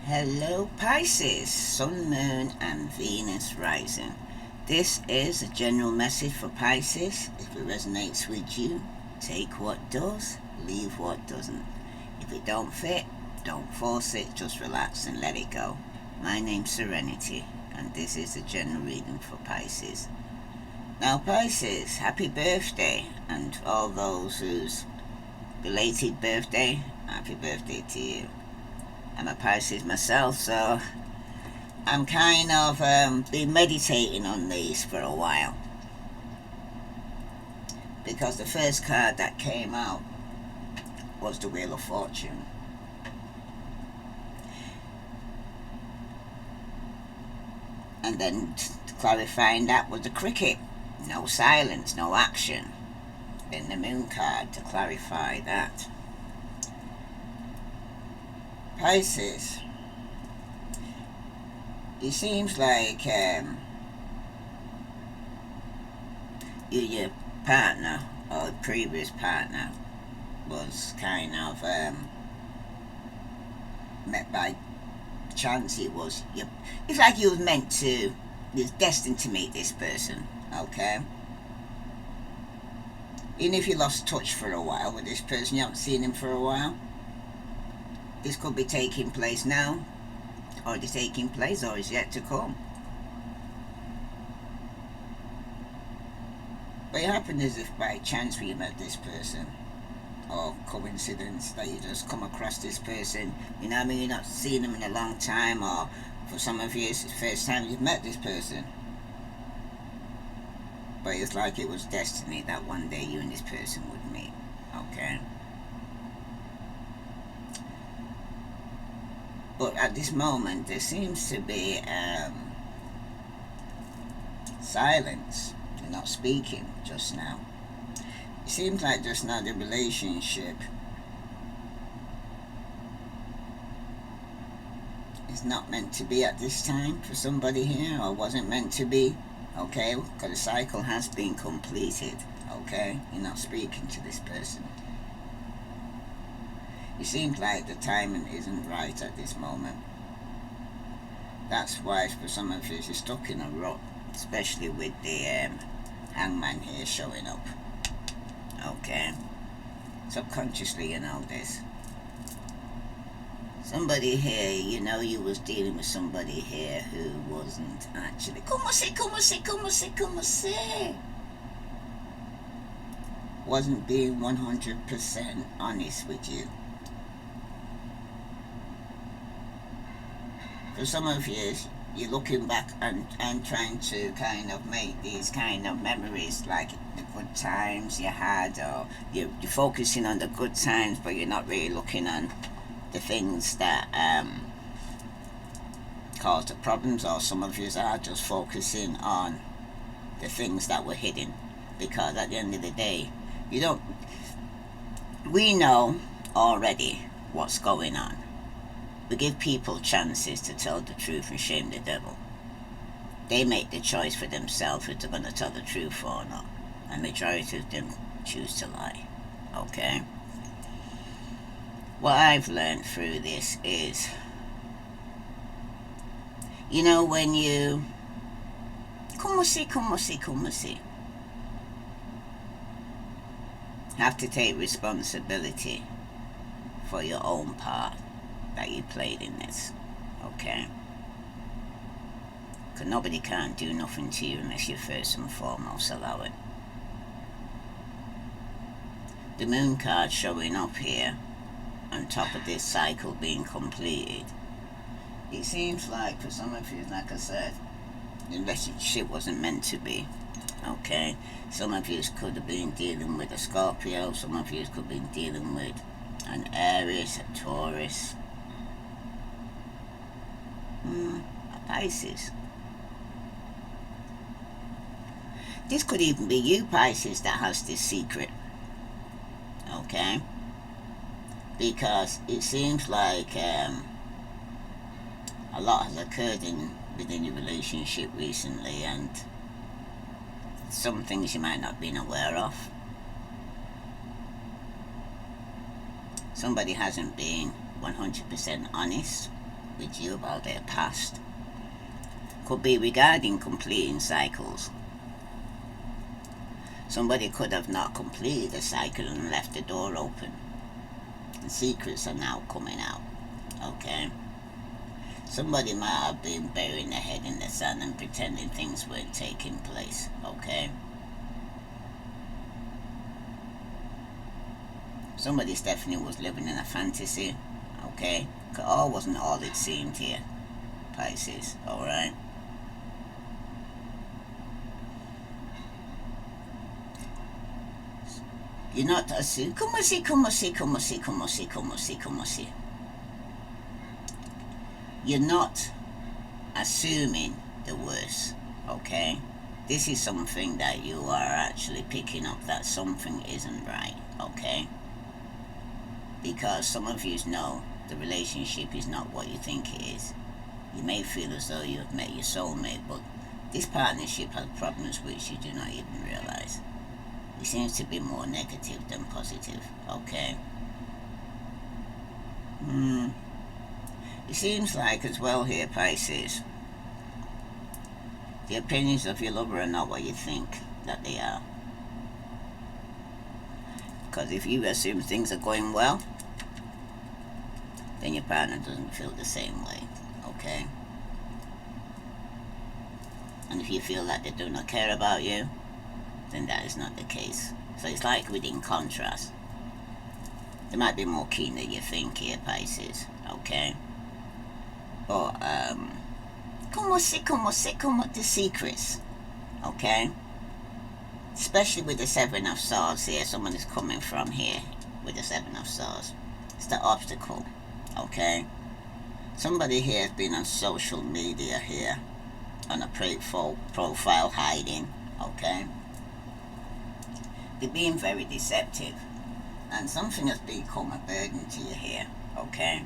Hello Pisces, Sun, Moon and Venus rising. This is a general message for Pisces. If it resonates with you, take what does, leave what doesn't. If it don't fit, don't force it, just relax and let it go. My name's Serenity and this is a general reading for Pisces. Now Pisces, happy birthday, and all those whose belated birthday, happy birthday to you. I'm a Pisces myself, so I'm kind of been meditating on these for a while, because the first card that came out was the Wheel of Fortune. And then clarifying that was the cricket. No silence, no action. Then the Moon card to clarify that. Pisces, it seems like your partner or previous partner was kind of met by chance. It's like you was meant to, you was destined to meet this person, okay? Even if you lost touch for a while with this person, you haven't seen him for a while, this could be taking place now, already taking place, or is yet to come. But it happened as if by chance you met this person, or coincidence that you just come across this person. You know what I mean? You're not seeing them in a long time, or for some of you it's the first time you've met this person. But it's like it was destiny that one day you and this person would meet, okay? But at this moment, there seems to be silence. They're not speaking just now. It seems like just now the relationship is not meant to be at this time for somebody here, or wasn't meant to be, okay? Because the cycle has been completed, okay? You're not speaking to this person. It seems like the timing isn't right at this moment. That's why for some of you you're stuck in a rut, especially with the hangman here showing up. Okay, subconsciously you know this. Somebody here, you know you was dealing with somebody here who wasn't actually, como se, wasn't being 100% honest with you. For some of you, you're looking back and trying to kind of make these kind of memories, like the good times you had, or you're focusing on the good times, but you're not really looking on the things that caused the problems. Or some of you are just focusing on the things that were hidden, because at the end of the day, we know already what's going on. We give people chances to tell the truth and shame the devil. They make the choice for themselves if they're going to tell the truth or not. And the majority of them choose to lie. Okay? What I've learned through this is, you know, when you como si, have to take responsibility for your own part that you played in this, okay? Because nobody can't do nothing to you unless you first and foremost allow it. The Moon card showing up here on top of this cycle being completed. It seems like for some of you, like I said, the relationship wasn't meant to be, okay? Some of you could have been dealing with a Scorpio, some of you could have been dealing with an Aries, a Taurus, a Pisces. This could even be you, Pisces, that has this secret, okay? Because it seems like a lot has occurred within your relationship recently, and some things you might not have been aware of. Somebody hasn't been 100% honest with you about their past. Could be regarding completing cycles. Somebody could have not completed a cycle and left the door open. The secrets are now coming out. Okay? Somebody might have been burying their head in the sand and pretending things weren't taking place. Okay? Somebody definitely was living in a fantasy. Okay? All wasn't all it seemed here, Pisces. Alright? You're not assuming. Como si. You're not assuming the worst, okay? This is something that you are actually picking up, that something isn't right, okay? Because some of you know the relationship is not what you think it is. You may feel as though you've met your soulmate, but this partnership has problems which you do not even realize. It seems to be more negative than positive, okay? It seems like as well here, Pisces, the opinions of your lover are not what you think that they are. Because if you assume things are going well, then your partner doesn't feel the same way, okay? And if you feel that they do not care about you, then that is not the case. So it's like within contrast. They might be more keen than you think here, Pisces, okay? But, the secrets, okay? Especially with the Seven of Swords here, someone is coming from here with the Seven of Swords. It's the obstacle, okay? Somebody here has been on social media here, on a profile hiding, okay? They're being very deceptive, and something has become a burden to you here, okay?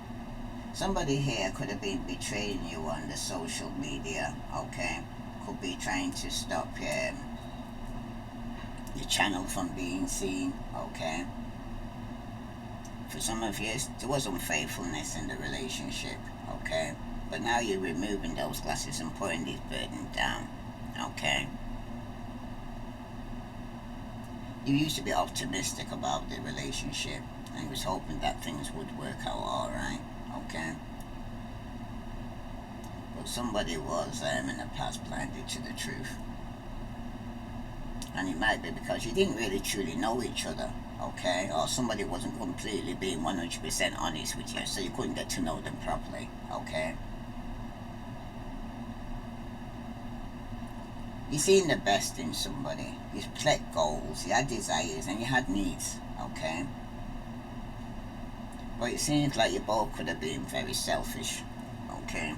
Somebody here could have been betraying you on the social media, okay? Could be trying to stop your channel from being seen, okay? For some of you, there was unfaithfulness in the relationship, okay? But now you're removing those glasses and putting these burdens down, okay? You used to be optimistic about the relationship, and you was hoping that things would work out alright, okay? But somebody was in the past blinded to the truth. And it might be because you didn't really truly know each other, okay? Or somebody wasn't completely being 100% honest with you, so you couldn't get to know them properly, okay? You've seen the best in somebody. You've set goals, you had desires, and you had needs, okay? But it seems like you both could have been very selfish, okay?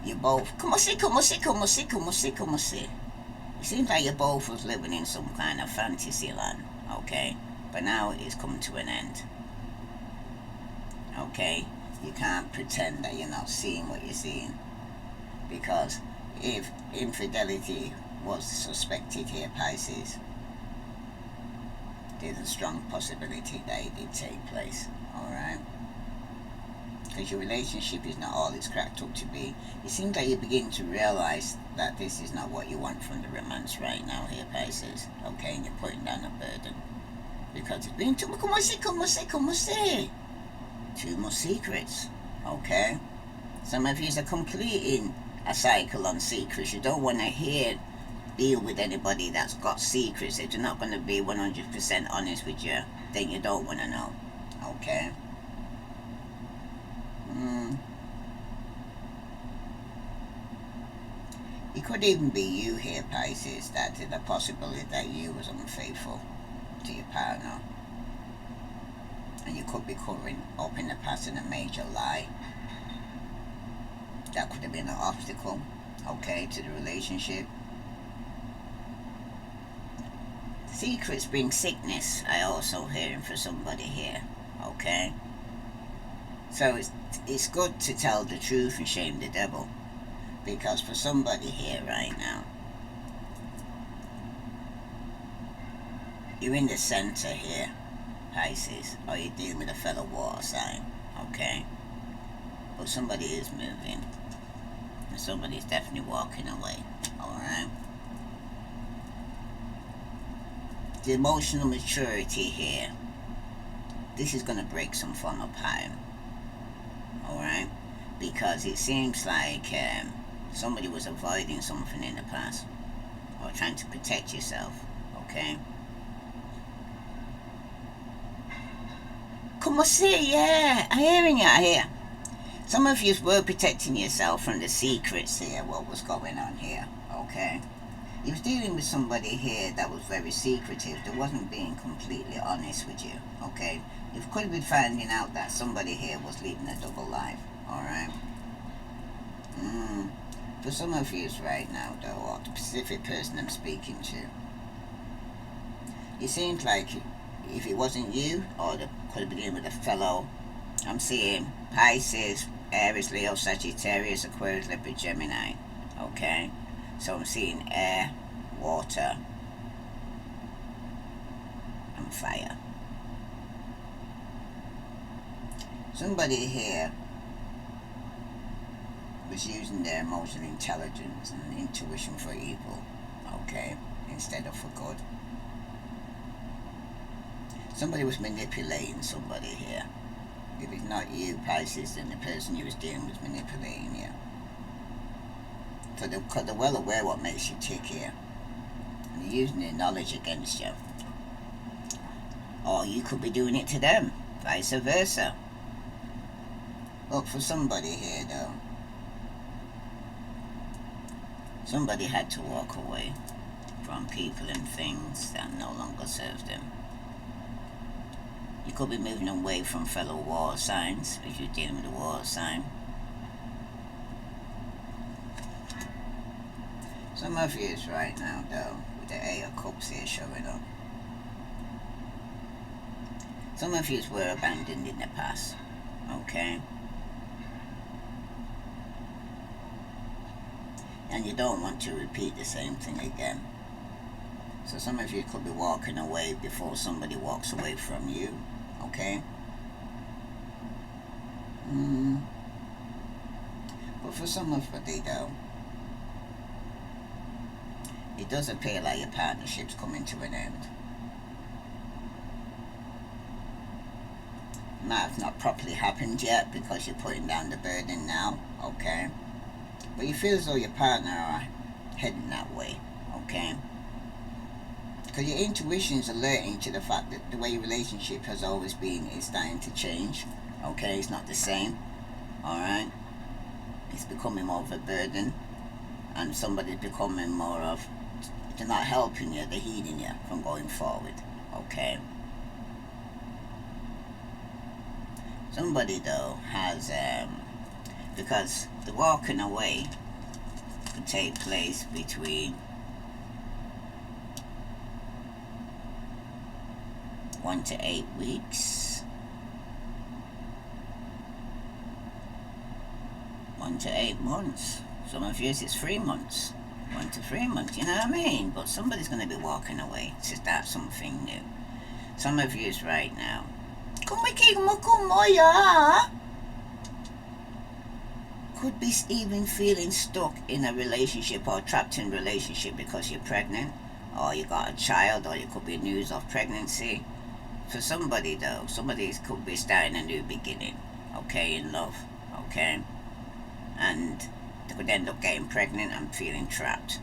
You both, como si. It seems like you both was living in some kind of fantasy land, okay? But now it's come to an end, okay? You can't pretend that you're not seeing what you're seeing, because if infidelity was suspected here, Pisces, there's a strong possibility that it did take place, alright? Because your relationship is not all it's cracked up to be. It seems like you begin to realize that this is not what you want from the romance right now here, Pisces, okay? And you're putting down a burden. Because it's been too much, too much secrets, okay? Some of you are completing a cycle on secrets. You don't want to deal with anybody that's got secrets. If they're not going to be 100% honest with you, then you don't want to know, okay? It could even be you here, Pisces, that there's a possibility that you was unfaithful to your partner, and you could be covering up in the past in a major lie. That could have been an obstacle, okay, to the relationship. Secrets bring sickness, I also hearing for somebody here, okay? So it's good to tell the truth and shame the devil. Because for somebody here right now, you're in the center here, Pisces, or you're dealing with a fellow water sign, okay? but somebody is moving. And somebody's definitely walking away. Alright? The emotional maturity here. This is going to break some form of pattern. Alright? Because it seems like somebody was avoiding something in the past. Or trying to protect yourself. Okay? Come on, see, yeah. I'm hearing you, I hear. Some of you were protecting yourself from the secrets here, what was going on here. Okay? You was dealing with somebody here that was very secretive, that wasn't being completely honest with you, okay? You could be finding out that somebody here was leading a double life, alright? For some of you right now, though, or the specific person I'm speaking to, it seems like if it wasn't you, or the, could have been dealing with a fellow, I'm seeing Pisces, Aries, Leo, Sagittarius, Aquarius, Leopard, Gemini, okay? So I'm seeing air, water, and fire. Somebody here was using their emotional intelligence and intuition for evil, okay, instead of for good. Somebody was manipulating somebody here. If it's not you, Pisces, then the person you was dealing with manipulating you. So they're well aware what makes you tick here. And they're using their knowledge against you. Or you could be doing it to them, vice versa. Look, for somebody here though, somebody had to walk away from people and things that no longer serve them. You could be moving away from fellow water signs if you're dealing with a water sign. Some of you is right now though, with the Eight of Cups here showing up. Some of you were abandoned in the past, okay? And you don't want to repeat the same thing again. So some of you could be walking away before somebody walks away from you, okay? But for some of you though, it does appear like your partnership's coming to an end. It might have not properly happened yet because you're putting down the burden now, okay? But you feel as though your partner are heading that way, okay? Because your intuition is alerting to the fact that the way your relationship has always been is starting to change, okay? It's not the same, alright? It's becoming more of a burden, and somebody's becoming more of, they're not helping you, they're healing you from going forward, okay? Somebody though has, because the walking away could take place between 1 to 8 weeks. 1 to 8 months. Some of you it's 3 months. 1 to 3 months, you know what I mean? But somebody's going to be walking away to start something new. Some of you is right now. Could be even feeling stuck in a relationship or trapped in a relationship because you're pregnant, or you got a child, or you could be news of pregnancy. For somebody though, somebody could be starting a new beginning, okay, in love, okay? And they could end up getting pregnant and feeling trapped.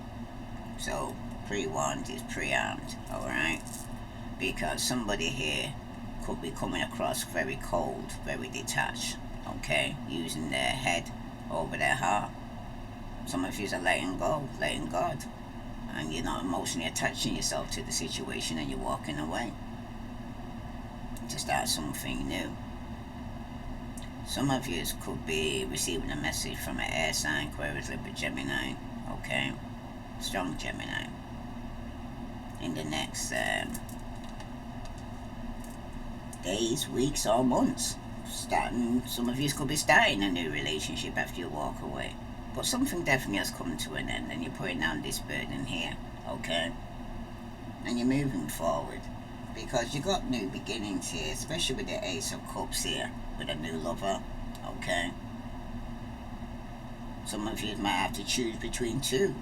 So pre-warned is pre-armed, alright? Because somebody here could be coming across very cold, very detached, okay? Using their head over their heart. Some of you are letting go, letting God. And you're not emotionally attaching yourself to the situation and you're walking away to start something new. Some of you could be receiving a message from an air sign, Aquarius, Leopard, Gemini, okay? Strong Gemini. In the next days, weeks, or months. Some of you could be starting a new relationship after you walk away. But something definitely has come to an end and you're putting down this burden here, okay? And you're moving forward. Because you got new beginnings here, especially with the Ace of Cups here, with a new lover, okay? Some of you might have to choose between two,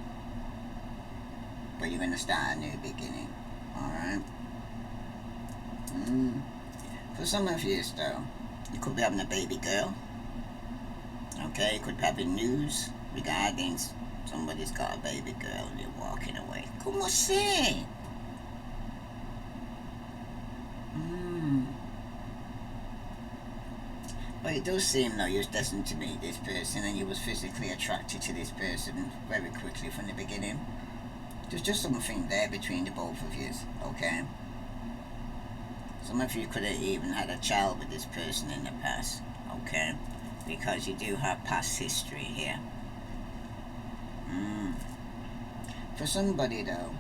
but you're going to start a new beginning. Alright? For some of you, though, you could be having a baby girl. Okay, you could be having news regarding somebody's got a baby girl and you're walking away. Como assim? But it does seem though you're destined to meet this person and you was physically attracted to this person very quickly from the beginning. There's just something there between the both of you, okay? Some of you could have even had a child with this person in the past, okay? Because you do have past history here. For somebody though,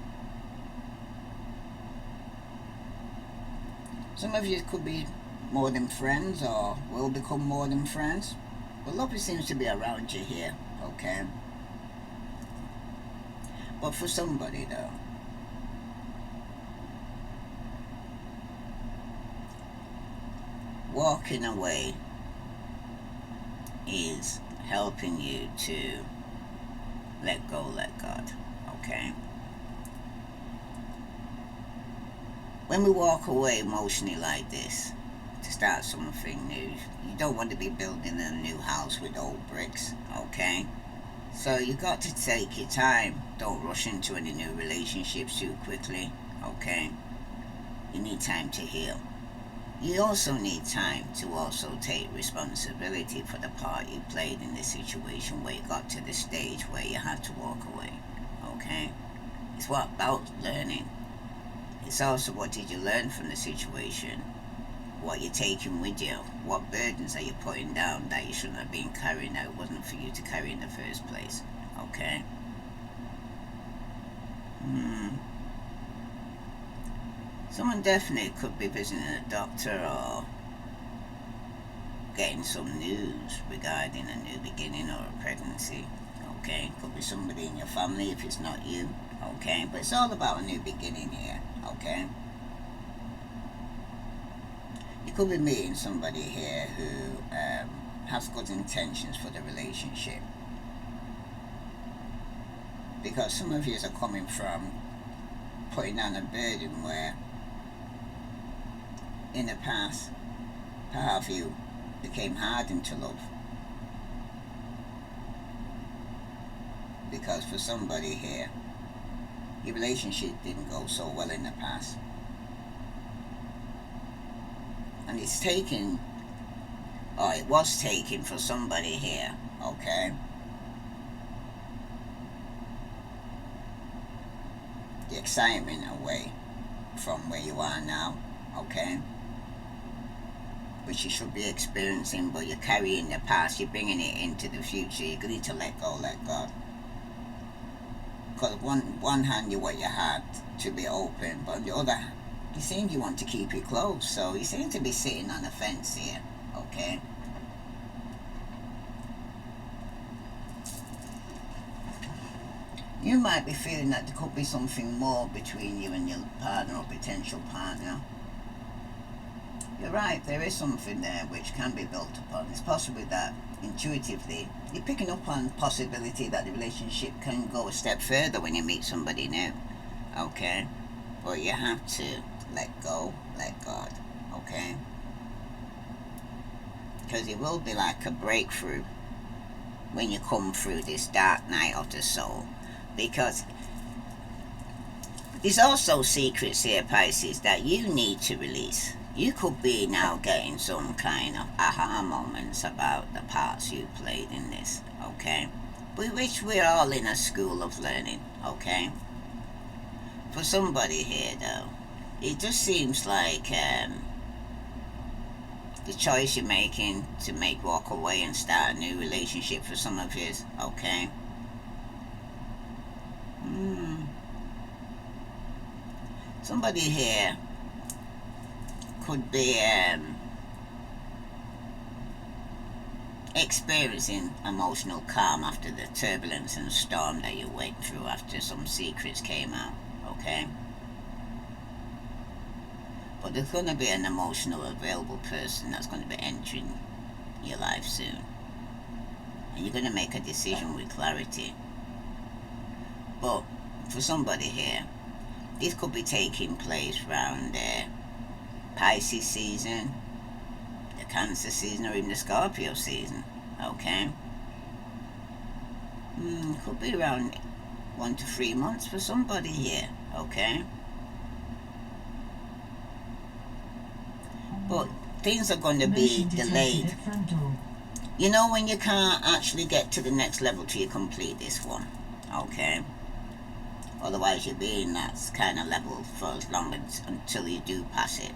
some of you could be more than friends or will become more than friends. But love seems to be around you here, okay? But for somebody though, walking away is helping you to let go, let God, okay? When we walk away emotionally like this, to start something new, you don't want to be building a new house with old bricks, okay? So you got to take your time. Don't rush into any new relationships too quickly, okay? You need time to heal. You also need time to also take responsibility for the part you played in this situation where you got to the stage where you had to walk away, okay? It's what about learning. It's also what did you learn from the situation, what you're taking with you, what burdens are you putting down that you shouldn't have been carrying, that it wasn't for you to carry in the first place, okay? Someone definitely could be visiting a doctor or getting some news regarding a new beginning or a pregnancy, okay? Could be somebody in your family if it's not you, okay? But it's all about a new beginning here, okay? You could be meeting somebody here who has good intentions for the relationship. Because some of you are coming from putting down a burden where in the past, half of you became hardened to love. Because for somebody here, your relationship didn't go so well in the past. And it's taken, or it was taken for somebody here, okay? The excitement away from where you are now, okay? Which you should be experiencing, but you're carrying the past, you're bringing it into the future. You need to let go, let God. Because one hand you want your heart to be open, but on the other, you seem you want to keep it closed. So you seem to be sitting on a fence here, okay? You might be feeling that there could be something more between you and your partner or potential partner. You're right, there is something there which can be built upon. It's possible that intuitively you're picking up on possibility that the relationship can go a step further when you meet somebody new, okay? But you have to let go, let God, okay? Because it will be like a breakthrough when you come through this dark night of the soul. Because there's also secrets here, Pisces, that you need to release. You could be now getting some kind of aha moments about the parts you played in this, okay? But which we're all in a school of learning, okay? For somebody here, though, it just seems like the choice you're making to walk away and start a new relationship for some of you, okay? Somebody here could be experiencing emotional calm after the turbulence and storm that you went through after some secrets came out, okay? But there's going to be an emotional available person that's going to be entering your life soon. and you're going to make a decision with clarity. But for somebody here, this could be taking place around the Pisces season, the Cancer season, or even the Scorpio season. Okay? Could be around 1 to 3 months for somebody here. Okay? But things are going to be delayed. You know when you can't actually get to the next level till you complete this one. Okay? Otherwise you'll be in that kind of level for as long as until you do pass it.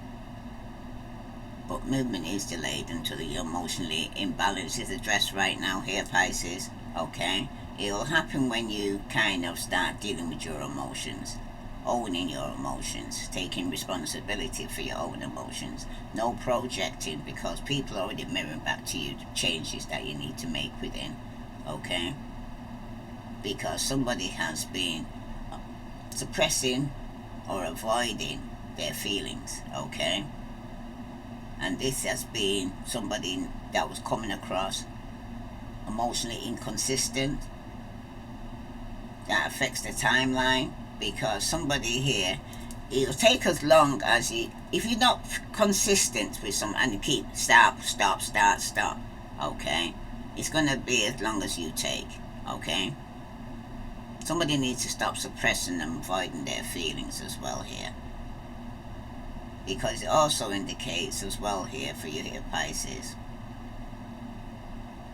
But movement is delayed until the emotionally imbalance is addressed right now here, Pisces. Okay? It will happen when you kind of start dealing with your emotions, owning your emotions, taking responsibility for your own emotions. No projecting, because people are already mirroring back to you the changes that you need to make within. Okay? Because somebody has been suppressing or avoiding their feelings. Okay? And this has been somebody that was coming across emotionally inconsistent. That affects the timeline, because somebody here, it'll take as long as you, if you're not consistent with some, and you keep stop, okay, it's going to be as long as you take. Okay? Somebody needs to stop suppressing and avoiding their feelings as well here, because it also indicates as well here for you here, Pisces,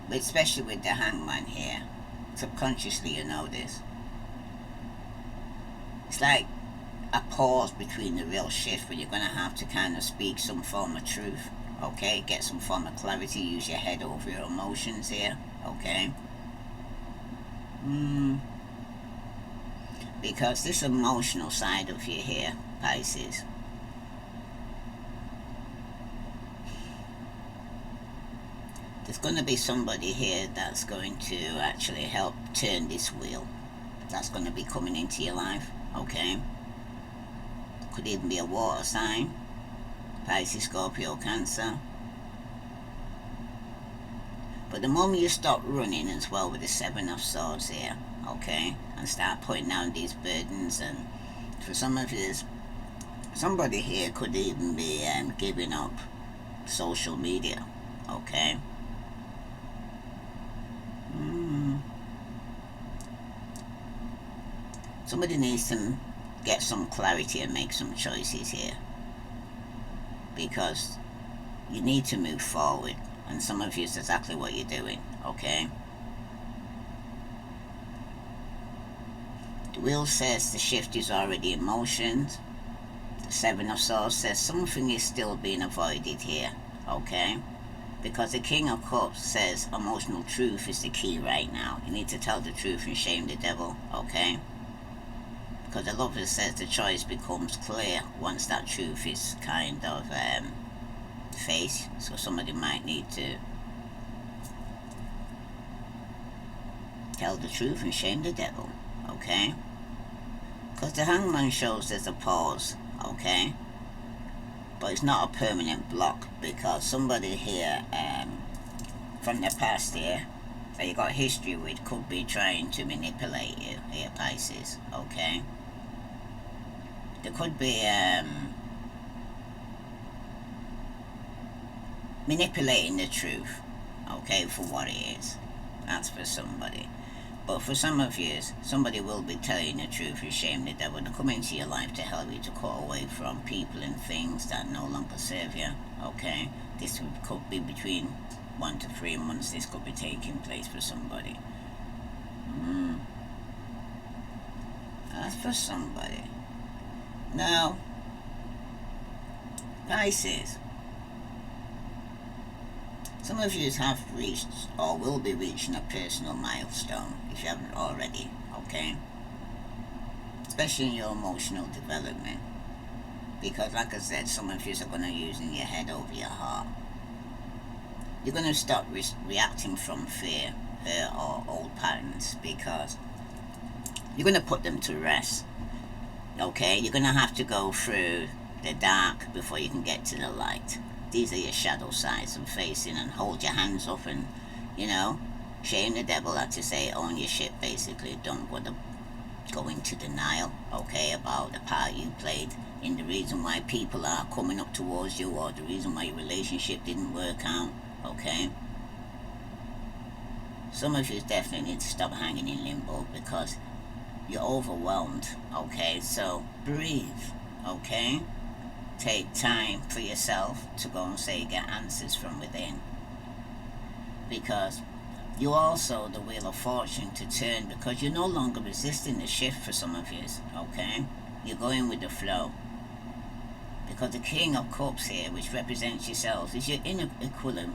but especially with the Hangman here, subconsciously you know this. It's like a pause between the real shift where you're going to have to kind of speak some form of truth. Okay? Get some form of clarity, use your head over your emotions here. Okay? Because this emotional side of you here, Pisces, there's going to be somebody here that's going to actually help turn this wheel. That's going to be coming into your life. Okay? Could even be a water sign, Pisces, Scorpio, Cancer. But the moment you stop running as well with the Seven of Swords here, okay, and start putting down these burdens, and for some of you, somebody here could even be giving up social media. Okay? Somebody needs to get some clarity and make some choices here, because you need to move forward, and some of you is exactly what you're doing. Okay? The wheel says the shift is already in motion. The Seven of Swords says something is still being avoided here. Okay? Because the King of Cups says emotional truth is the key right now. You need to tell the truth and shame the devil. Okay? Because the Lover says the choice becomes clear once that truth is kind of faced. So somebody might need to tell the truth and shame the devil. Okay? Because the Hangman shows there's a pause. Okay? But it's not a permanent block, because somebody here from the past here that you got history with could be trying to manipulate you here, Pisces. Okay? There could be manipulating the truth, okay, for what it is. That's for somebody. But for some of you, somebody will be telling the truth and shame the devil to come into your life to help you to cut away from people and things that no longer serve you. Okay? This could be between 1 to 3 months. This could be taking place for somebody. That's for somebody. Now, Pisces, some of you have reached or will be reaching a personal milestone if you haven't already, okay? Especially in your emotional development. Because like I said, some of you are going to using your head over your heart. You're going to stop reacting from fear, hurt, or old patterns, because you're going to put them to rest. Okay? You're going to have to go through the dark before you can get to the light. These are your shadow sides and facing, and hold your hands up and, you know, Shame the devil, had to say, own your shit, basically. Don't go into denial, okay, about the part you played in the reason why people are coming up towards you, or the reason why your relationship didn't work out, okay? Some of you definitely need to stop hanging in limbo because you're overwhelmed, okay? So breathe, okay? Take time for yourself to go and say, get answers from within. Because you also the wheel of fortune to turn, because you're no longer resisting the shift for some of you, okay? You're going with the flow. Because the King of Cups here, which represents yourselves, is your inner equivalent.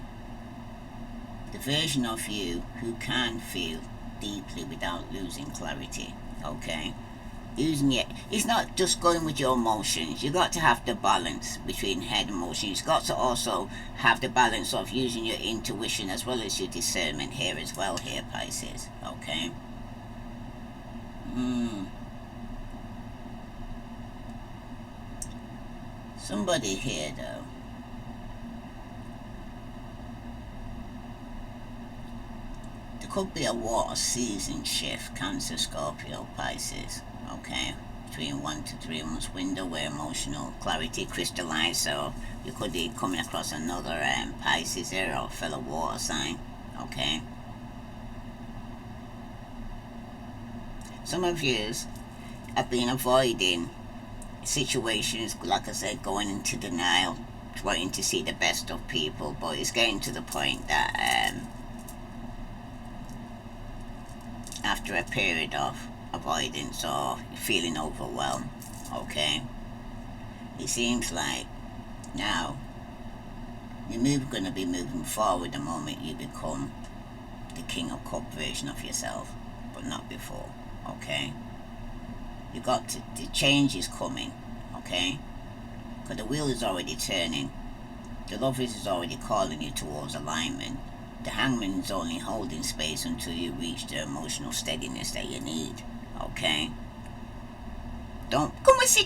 The version of you who can feel deeply without losing clarity, okay? Using it, it's not just going with your emotions. You got to have the balance between head and emotions. You've got to also have the balance of using your intuition as well as your discernment here as well, here, Pisces, okay? Somebody here, though, there could be a water season shift, Cancer, Scorpio, Pisces, okay? Between 1 to 3 months window where emotional clarity crystallizes. So you could be coming across another Pisces here, or fellow water sign, okay? Some of you have been avoiding situations, like I said, going into denial, wanting to see the best of people, but it's getting to the point that after a period of avoidance or feeling overwhelmed, okay, it seems like now you're going to be moving forward the moment you become the King of Cup version of yourself, but not before, okay? You got to, the change is coming, okay? Because the wheel is already turning. The lovers is already calling you towards alignment. The Hangman is only holding space until you reach the emotional steadiness that you need, okay? Don't, como si.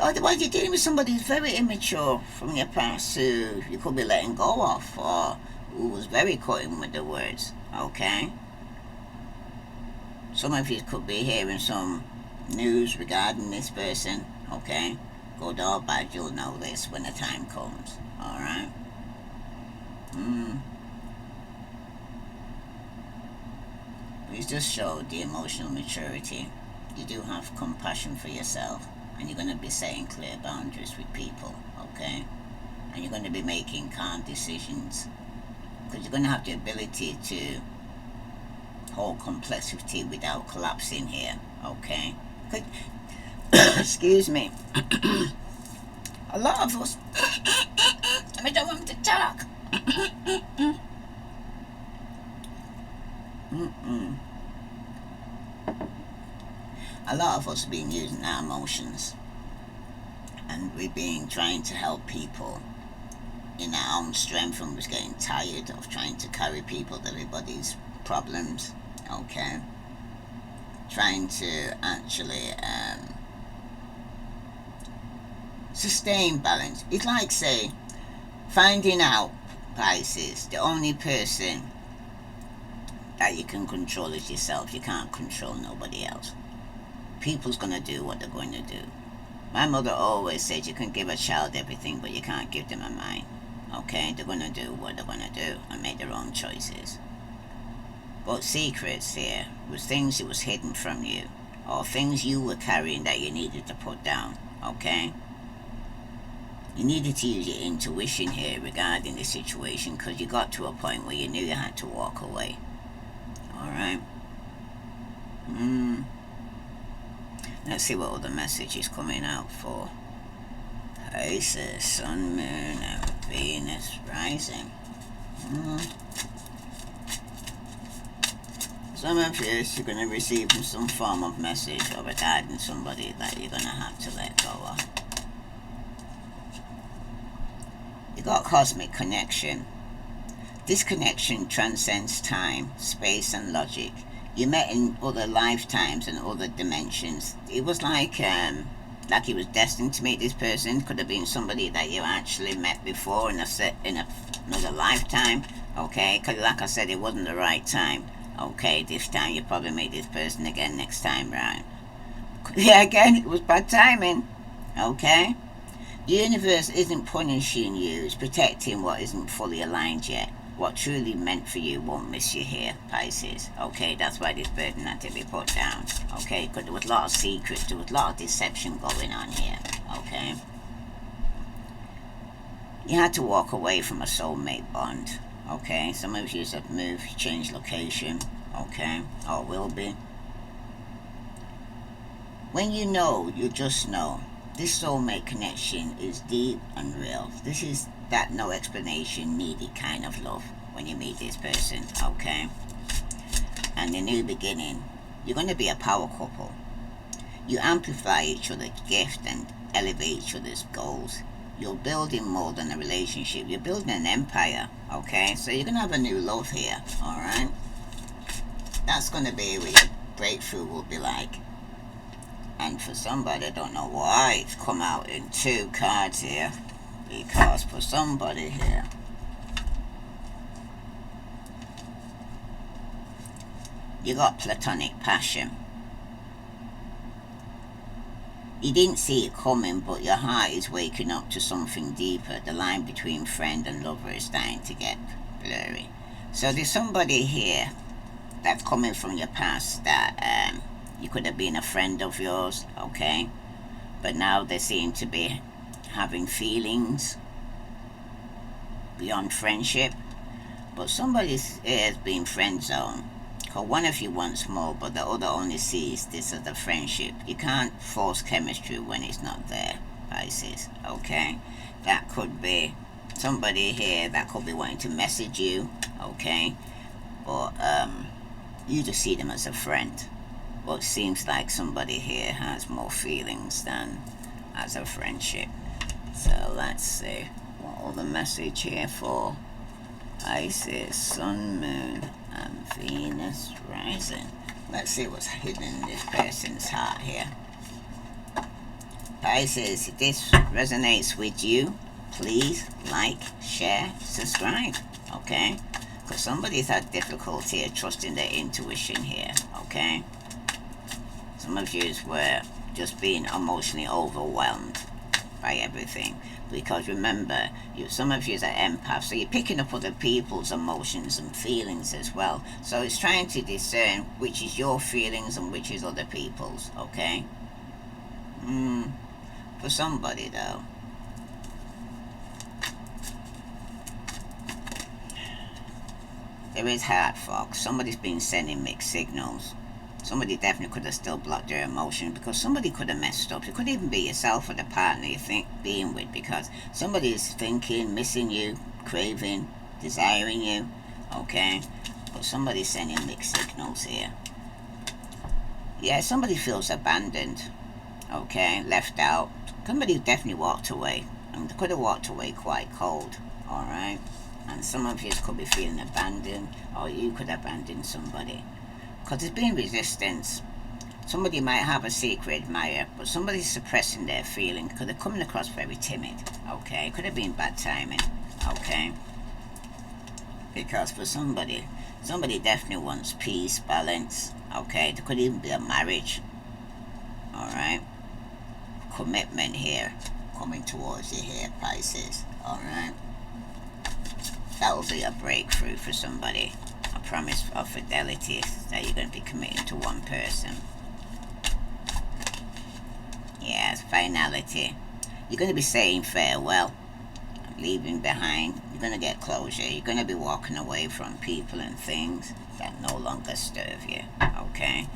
Otherwise you're dealing with somebody who's very immature from your past, who you could be letting go of, or who was very cutting with the words, okay? Some of you could be hearing some news regarding this person, okay? Good or bad, you'll know this when the time comes, alright? Please just show the emotional maturity. You do have compassion for yourself, and you're going to be setting clear boundaries with people, okay? And you're going to be making calm decisions, because you're going to have the ability to hold complexity without collapsing here, okay? Excuse me. A lot of us I don't want to talk. A lot of us have been using our emotions, and we've been trying to help people in our own strength, and we're getting tired of trying to carry people to everybody's problems, okay? Trying to actually sustain balance. It's like, say, finding out, Pisces, the only person that you can control is yourself. You can't control nobody else. People's gonna do what they're going to do. My mother always said you can give a child everything, but you can't give them a mind, okay? They're gonna do what they're gonna do and make their own choices. But secrets here was things that was hidden from you, or things you were carrying that you needed to put down, okay? You needed to use your intuition here regarding the situation, because you got to a point where you knew you had to walk away. Alright? Let's see what other message is coming out for Pisces, Sun, Moon, and Venus rising. Some of you, you're going to receive some form of message or regarding somebody that you're going to have to let go of. You got cosmic connection. This connection transcends time, space, and logic. You met in other lifetimes and other dimensions. It was like you was destined to meet this person. Could have been somebody that you actually met before in another lifetime, Okay, because like I said, it wasn't the right time. Okay, this time you probably meet this person again next time round. Yeah, again, it was bad timing. Okay? The universe isn't punishing you, it's protecting what isn't fully aligned yet. What truly meant for you won't miss you here, Pisces. Okay, that's why this burden had to be put down. Okay, because there was a lot of secrets, there was a lot of deception going on here. Okay? You had to walk away from a soulmate bond. Okay, some of you have moved, changed location. Okay, or will be. When you know, you just know. This soulmate connection is deep and real. This is that no explanation needed kind of love when you meet this person, okay? And the new beginning, you're going to be a power couple. You amplify each other's gift and elevate each other's goals. You're building more than a relationship. You're building an empire, okay? So you're going to have a new love here, all right? That's going to be what your breakthrough will be like. And for somebody, I don't know why it's come out in 2 cards here, because for somebody here, you got platonic passion. You didn't see it coming, but your heart is waking up to something deeper. The line between friend and lover is starting to get blurry. So there's somebody here that's coming from your past that you could have been a friend of yours, okay? But now they seem to be having feelings beyond friendship. But somebody has been friend zoned. Because one of you wants more, but the other only sees this as a friendship. You can't force chemistry when it's not there, Pisces, okay? That could be somebody here that could be wanting to message you, okay? Or you just see them as a friend. But it seems like somebody here has more feelings than as a friendship. So let's see what other message here for Pisces, Sun, Moon, and Venus rising. Let's see what's hidden in this person's heart here. Pisces, if this resonates with you, please like, share, subscribe, okay? Because somebody's had difficulty trusting their intuition here, okay? Some of you were just being emotionally overwhelmed by everything. Because remember, some of you are empaths, so you're picking up other people's emotions and feelings as well. So it's trying to discern which is your feelings and which is other people's, okay? For somebody though, there is heart fog. Somebody's been sending mixed signals. Somebody definitely could have still blocked their emotion because somebody could have messed up. It could even be yourself or the partner you think being with, because somebody is thinking, missing you, craving, desiring you, okay? But somebody's sending mixed signals here. Yeah, somebody feels abandoned, okay, left out. Somebody definitely walked away, and they could have walked away quite cold, all right? And some of you could be feeling abandoned, or you could abandon somebody. Because there's been resistance. Somebody might have a secret admirer, but somebody's suppressing their feelings because they're coming across very timid, okay? Could have been bad timing, okay? Because for somebody definitely wants peace, balance, okay? There could even be a marriage, all right? Commitment here, coming towards you here, Pisces, all right? That will be a breakthrough for somebody. A promise of fidelity that you're going to be committing to one person. Yes, finality. You're going to be saying farewell, leaving behind. You're going to get closure. You're going to be walking away from people and things that no longer serve you, okay?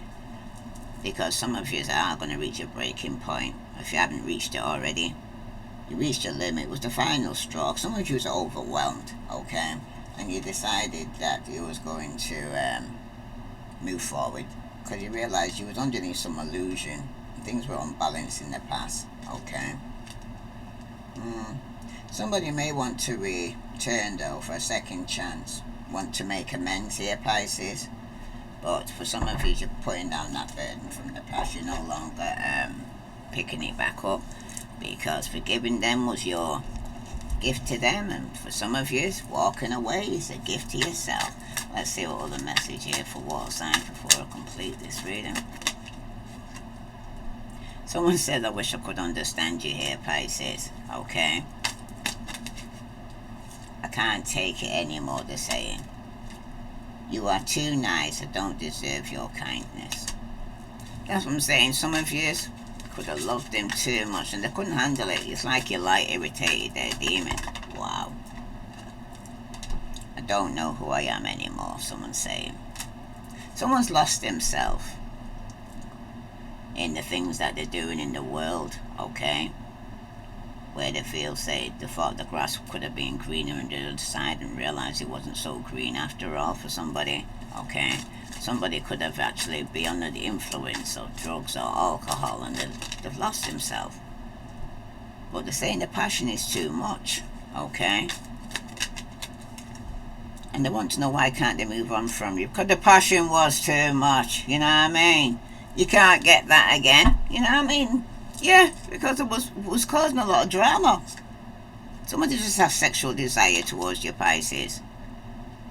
Because some of you are going to reach a breaking point. If you haven't reached it already, you reached your limit. It was the final straw. Some of you are overwhelmed, okay? And you decided that you was going to move forward because you realized you was underneath some illusion. Things were unbalanced in the past, okay? Somebody may want to return though for a second chance, want to make amends here, Pisces. But for some of you, you're putting down that burden from the past. You're no longer picking it back up, because forgiving them was your gift to them, and for some of you, walking away is a gift to yourself. Let's see what other message here for water signs before I complete this reading. Someone said, I wish I could understand you here, Pisces. Okay. I can't take it anymore, they're saying. You are too nice. I don't deserve your kindness. That's what I'm saying. Some of you could have loved them too much and they couldn't handle it. It's like your light irritated their demon. Wow. I don't know who I am anymore, someone's saying. Someone's lost themselves in the things that they're doing in the world, okay? Where they feel, say, they thought the grass could have been greener on the other side and realized it wasn't so green after all for somebody, okay? Somebody could have actually been under the influence of drugs or alcohol and they've lost themselves. But they're saying the passion is too much, okay? And they want to know why can't they move on from you? Because the passion was too much, you know what I mean? You can't get that again, you know what I mean? Yeah, because it was causing a lot of drama. Somebody just has sexual desire towards your Pisces.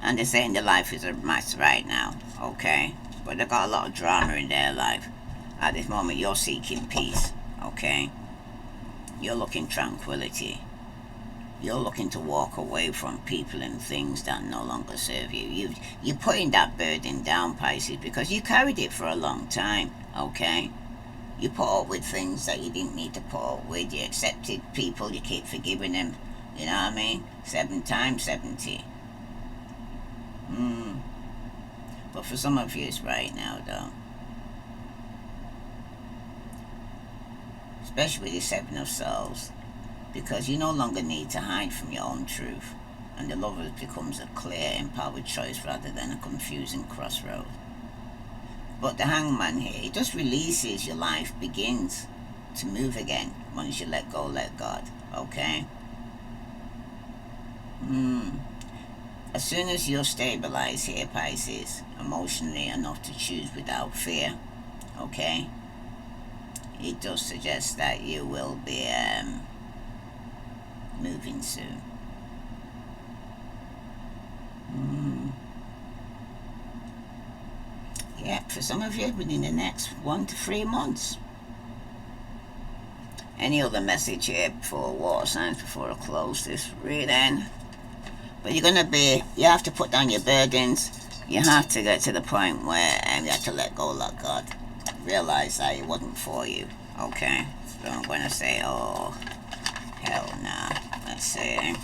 And they're saying their life is a mess right now, okay? But they've got a lot of drama in their life. At this moment, you're seeking peace, okay? You're looking tranquility. You're looking to walk away from people and things that no longer serve you. You're putting that burden down, Pisces, because you carried it for a long time, okay? You put up with things that you didn't need to put up with. You accepted people, you keep forgiving them. You know what I mean? 7 times 70. But for some of you, it's right now, though. Especially with the 7 of Swords. Because you no longer need to hide from your own truth. And the Lover becomes a clear, empowered choice rather than a confusing crossroad. But the Hangman here, it just releases your life, begins to move again. Once you let go, let God. Okay? As soon as you're stabilized here, Pisces, emotionally enough to choose without fear, okay? It does suggest that you will be moving soon. Yeah, for some of you, within the next 1 to 3 months. Any other message here for water signs before I close this reading? But you have to put down your burdens. You have to get to the point where you have to let go, let God. Realize that it wasn't for you, okay? So I'm going to say, oh, hell nah. Let's see.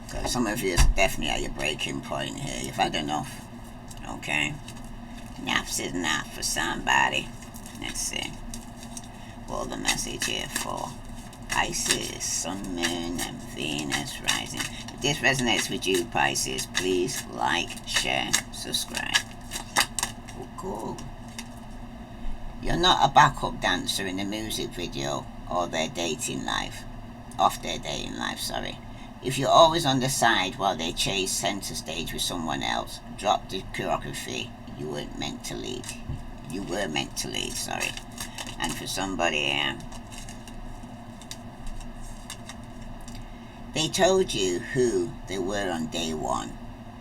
Because some of you is definitely at your breaking point here. You've had enough, okay? Enough's enough for somebody. Let's see. What the message here for Pisces, Sun, Moon, and Venus rising. If this resonates with you, Pisces, please like, share, subscribe. Oh, cool. You're not a backup dancer in a music video or their dating life. Off their dating life, sorry. If you're always on the side while they chase center stage with someone else, drop the choreography. You weren't meant to lead. You were meant to lead, sorry. And for somebody, they told you who they were on day one.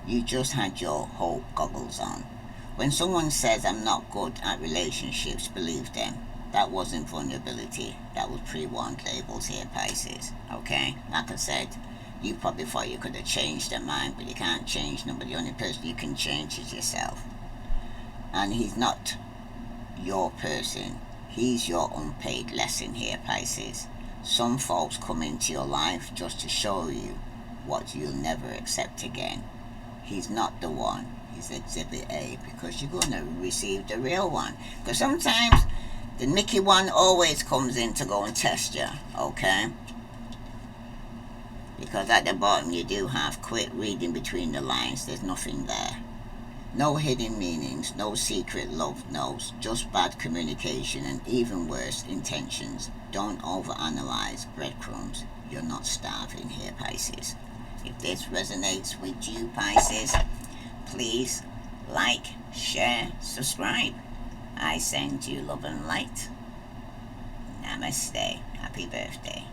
You just had your hope goggles on. When someone says, I'm not good at relationships, believe them. That wasn't vulnerability. That was pre-warned labels here, Pisces. Okay? Like I said, you probably thought you could have changed their mind, but you can't change nobody. The only person you can change is yourself. And he's not your person. He's your unpaid lesson here, Pisces. Some folks come into your life just to show you what you'll never accept again. He's not the one. He's Exhibit A, because you're going to receive the real one. Because sometimes the Mickey one always comes in to go and test you, okay? Because at the bottom you do have quit reading between the lines. There's nothing there. No hidden meanings, no secret love notes, just bad communication and even worse, intentions. Don't overanalyze breadcrumbs. You're not starving here, Pisces. If this resonates with you, Pisces, please like, share, subscribe. I send you love and light. Namaste. Happy birthday.